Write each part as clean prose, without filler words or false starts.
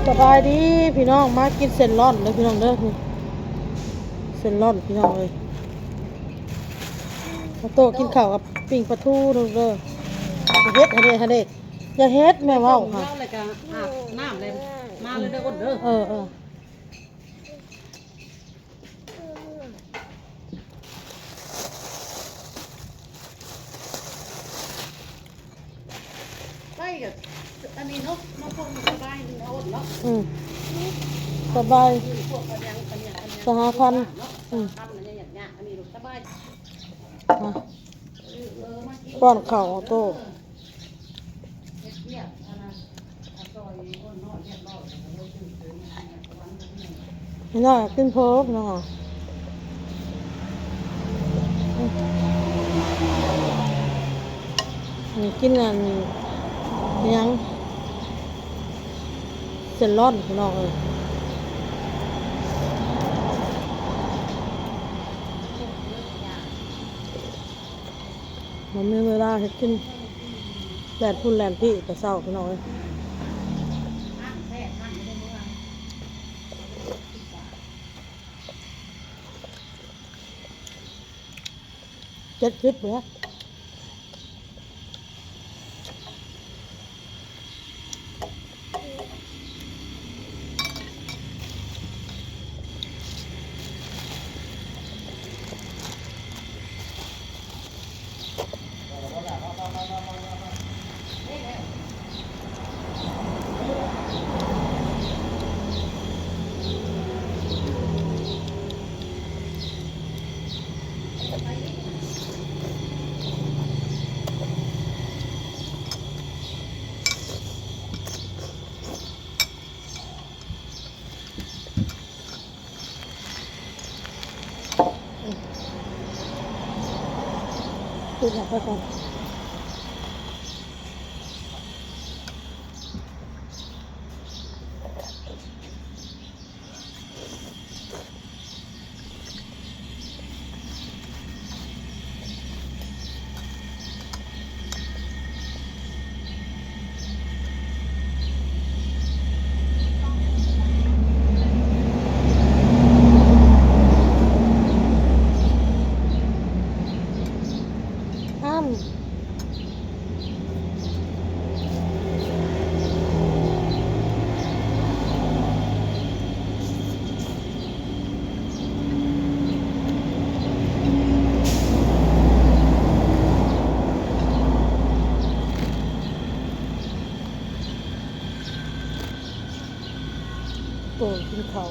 สบายดีพี่น้องมากินเส้นร่อนเลยพี่น้องเด้อนี่เส้นร่อนพี่น้องเลยมาโตกินข้าวกับปิ้งปลาทูเด้ออย่าเฮ็ดฮะเด้อย่าเฮ็ดแม่เว้าค่ะเลยก็อาบน้ำเลยมาเลยเด้อคนเด้อไปกับอันนี้เนาะน้องพงสบายดีนะอดเนาะสบายพวกปัญญาสหพันธ์ทำอะไรอย่างเงี้ยอันนี้สบายป้อนข้าวโตนี่น่ากินเพิ่มเนาะนี่กินอันยังเส้นร่อนพี่น้องเลยมันมีเวลาให้กินแลนพุ่นแลนพี่แต่เศร้าพี่น้องเลย70เลยติดอย่างไปก่อนห้ามโตกินเขา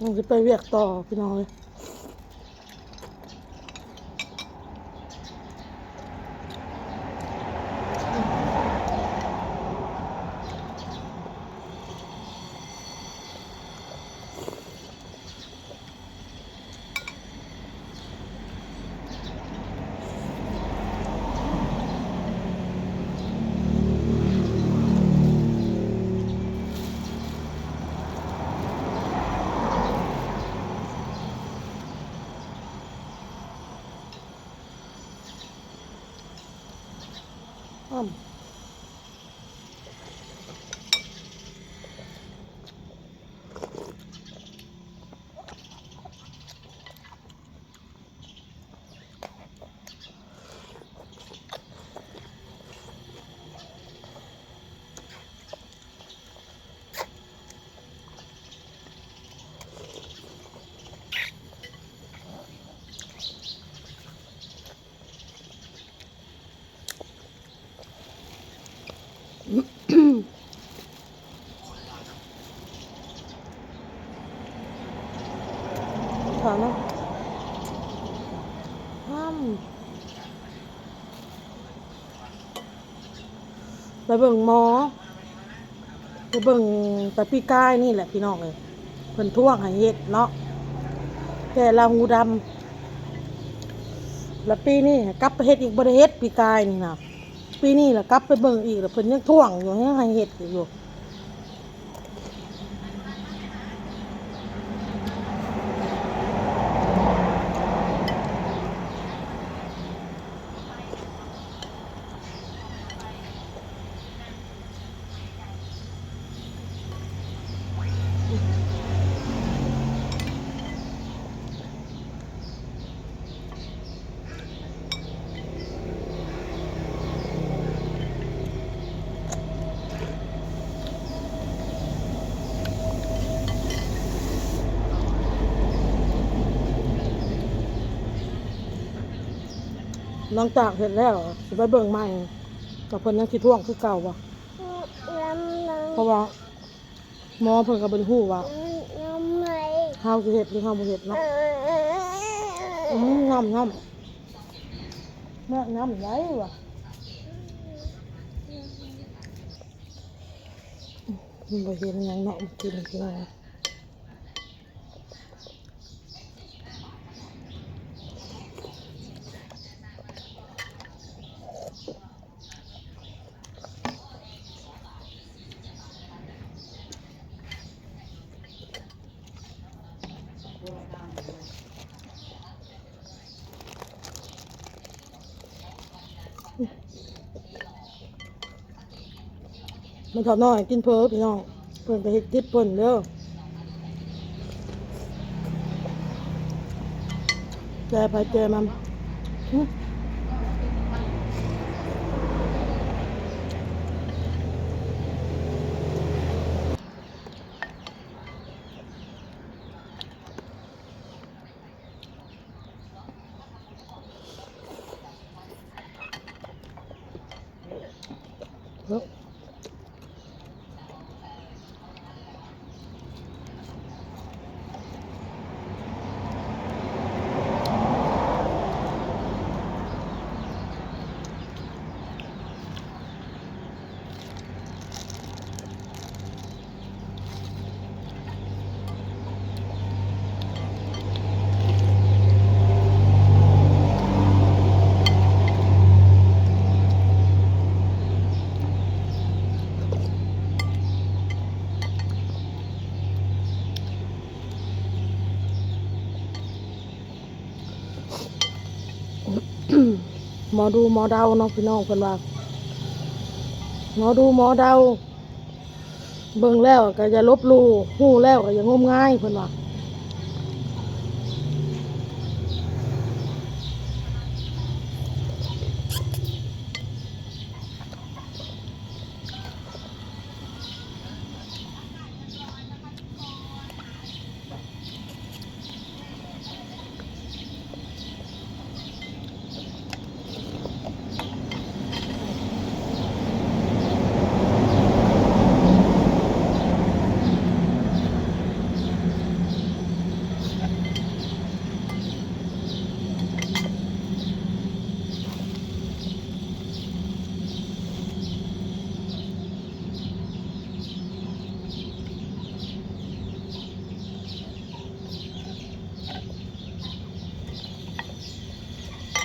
มันจะไปเวียกต่อพี่น้องเลยห้ามถามนะห้าม ไปเบิ่งหมอไปเบิ่งแต่ปีกายนี่แหละพี่น้องเลยเพิ่นท่วงให้เฮ็ดเนาะแก่ลาหูดำแล้วปีนี้กลับไปเฮ็ดอีกบ่ได้เฮ็ดปีกายนี่นะปีนี้ล่ะกลับไปเบิ่งอีกแล้วเพิ่นยังท่วงอยู่ยังให้เฮ็ดอยู่หลังจากเฮ็ดแล้วสิไปเบิ่งใหม่แต่เพิ่นยังสิท่วงคือเก่าบ่เพราะว่าหมอเพิ่นก็บ่ได้ฮู้ว่าเฮาสิเฮ็ดหรือเฮาบ่เฮ็ดเนาะน้ำแม่น้ำไหลว่ะมันบ่เห็นหยังเนาะมันกินคืออะไรมันถอดน้อยกินเพ้อพี่น้องเพิ่นไปเฮ็ดติดเพิ่นเด้อแกไปแกมันหมอดูหมอเดาเนาะพี่น้องเพิ่นว่าหมอดูหมอเดาเบิ่งแล้วก็อย่าลบหลู่ฮู้แล้วก็อย่างมงายเพิ่นว่า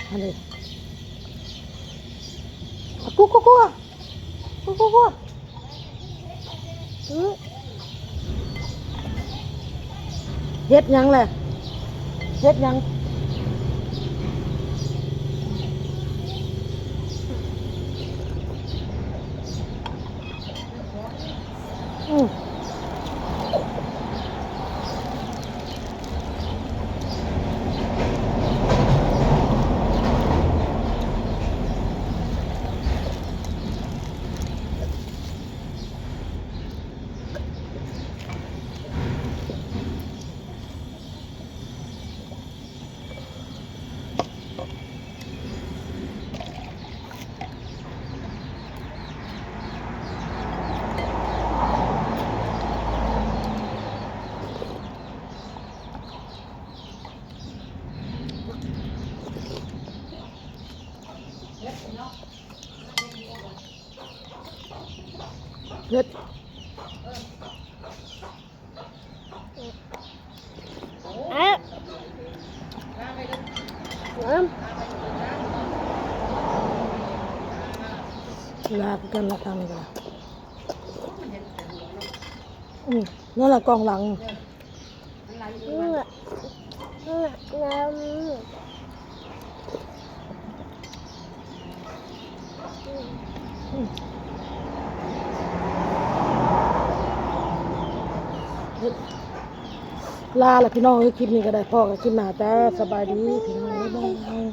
อันนี้กูเฮ็ดหยังแหละเฮ็ดหยัง เฮ็ด ลาไปเด้อ ลาไปกันละทางนี้กันละ มันเห็นแต่หัวเนาะ นั่นแหละกองหลัง มันไหลอยู่มัน ลาละพี่น้องคลิปนี้ก็ได้พอกับคลิปหน้าจ้าสบายดีพี่น้องบ๊ายบาย